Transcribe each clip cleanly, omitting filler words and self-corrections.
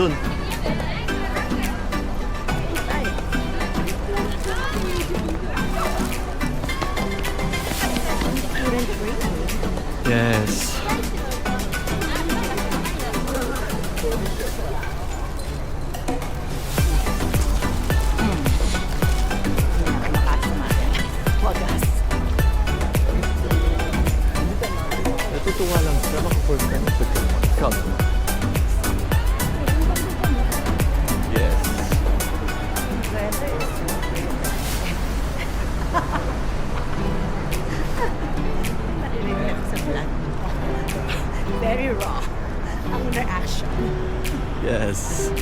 dun. Yes. Natutuwa lang sila maka-first time sa count. Yes. Very raw ang reaction. Yes. Have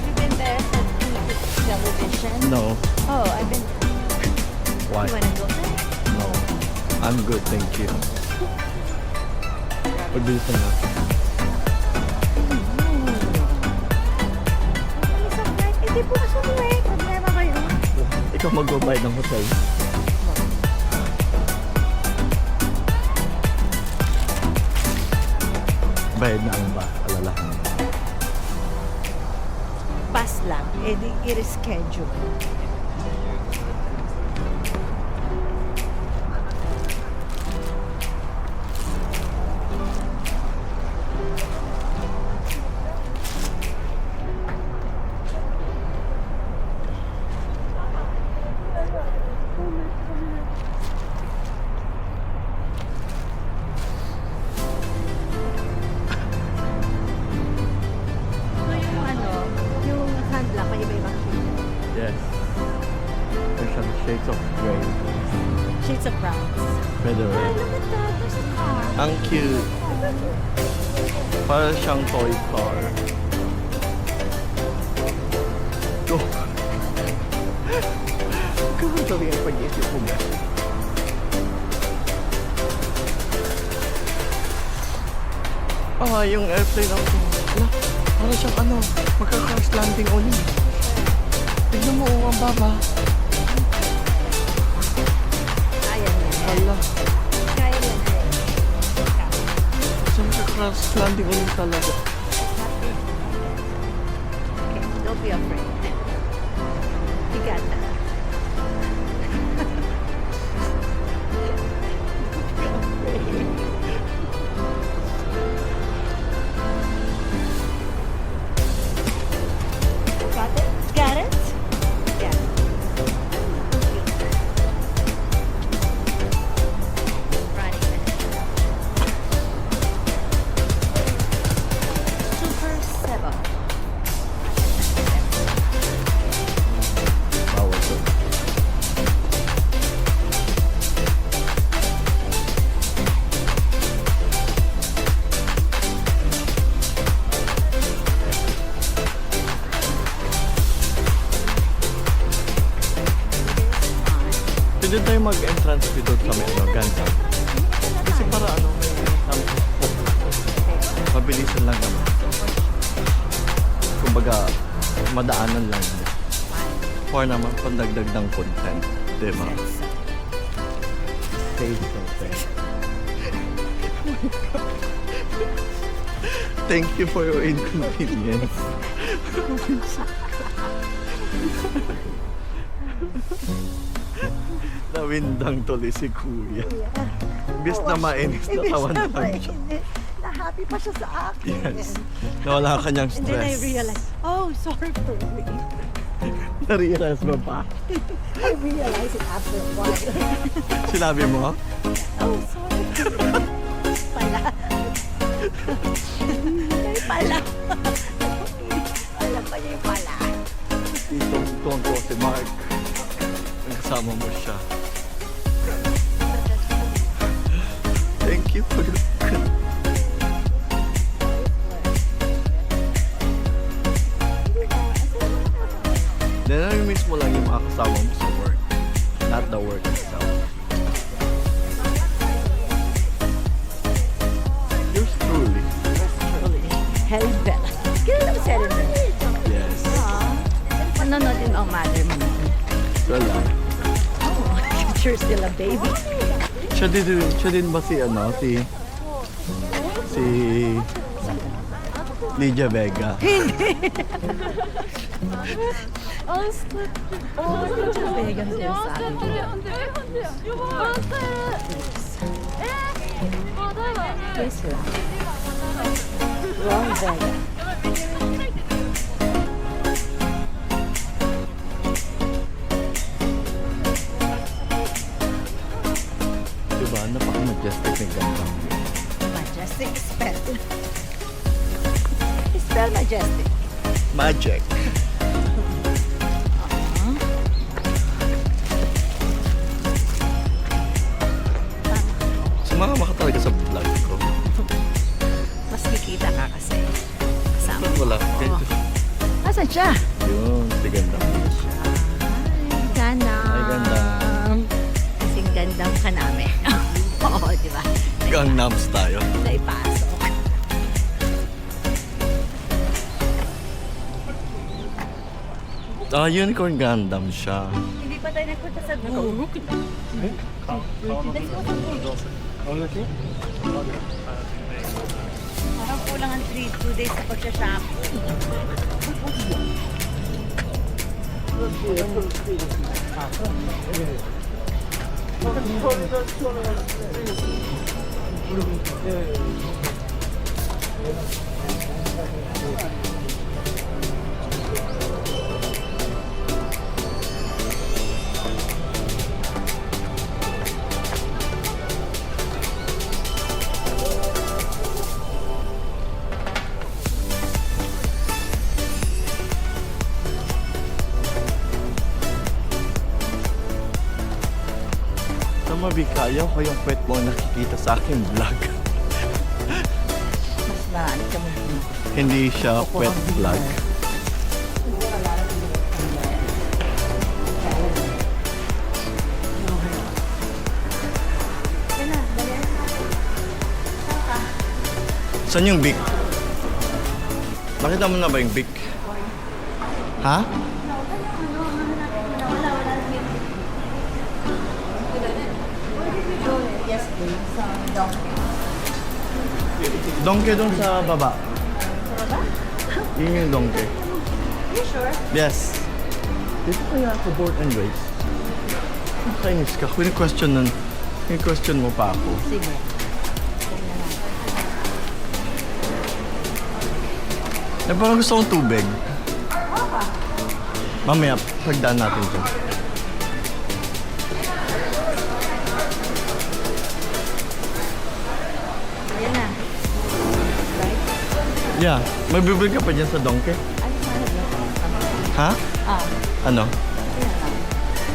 you been there for television? No. Oh, I've been. Why? You wanna go there? No. I'm good, thank you. Pagbilisan na. Hindi po kasi umuwi. Problema kayo. Ikaw magbabayad ng hotel. Bayad na ang ba? Alalahan. Pass lang. Eh di i-reschedule. So yung ano, yung handla, may iba-ibang shade. Yes. There's some shades of gray. Shades of browns. Better. Ay, look at that. There's a car. Ang cute. Para siyang toy car. Go. Kung sabi nga pag-isip mo ba? Ah, yung airplane ako. Ala, para siyang ano, magka-crash landing ulit. Tignan mo, ang baba. Ayan yan. Ala, Kaya yan. siya magka-crash landing ulit talaga. Okay, don't be afraid. You got that. Got it? Got it? Yeah. Running man. Super 7. Bawal doon. Pwede tayo mag-entrance fee doon sa may ano, ganda. Kasi para ano, may entrance fee. Mabilisan lang naman. Kumbaga, madaanan lang. For naman, pandagdag ng content. Diba? Save content. Thank you for your inconvenience. Nawindang tuloy si Kuya. Imbis na mainis na tawan lang siya. Na-happy pa siya sa akin. Yes. Nawala kanyang And then I stress. realized, oh, sorry for me. Na-realize mo pa? I realized it after a while. Sinabi mo? Oh, sorry. Pala. Ay, pala. Alam pa niya yung pala. Itong ko si Mark. Kasama mo siya. Thank you for the... Nami-miss mo lang yung mga kasama mo sa work. Not the work itself. Yours truly. Hell Bella. nanonood yung mother mo. Wala. Oh, you're still a baby. Siya din ba si ano? Si Lydia Vega. Vegan din sa akin. Please lang. Wrong Vega. Diba? Napaka-majestic ng ganda. Majestic spell. Spell majestic. Magic. Sumama ka talaga sa vlog ko. Mas kikita ka kasi. Kasama. Wala. Oo. Nasaan siya? Yun, si ganda. Ay, ganam. Ay, gandam. Kasing gandam ka namin. Oo, di ba? Gangnams tayo. Naipasok. Unicorn Gundam siya. Hindi pa tayo nagpunta sa Guru. Parang kulang ang 2 days sa pagsha-shopping. Sa mabikayaw ko yung pet mo nakikita sa aking vlog. Mas marami ka mo. Hindi siya pet vlog. Saan yung Bic? Nakita mo na ba yung Bic? Ha? Yes, please. Donkey doon sa baba. Yun yung donkey. You sure? Yes. Dito kaya ako board and race. Kainis ka. Question mo pa ako. Sige. Eh, parang gusto kong tubig. Mamaya, pagdaan natin dyan. Ayan na. Right? Yeah. May bibili ka pa dyan sa donkey? Ano sa ano? Ha? Ah, Ano? ayan na.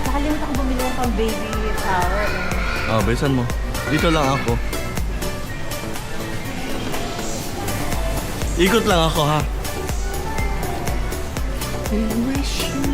Nakalimutan ko bumili ng pang baby shower. Oh, bilisan mo. Dito lang ako. Ikot lang ako, ha? I wish you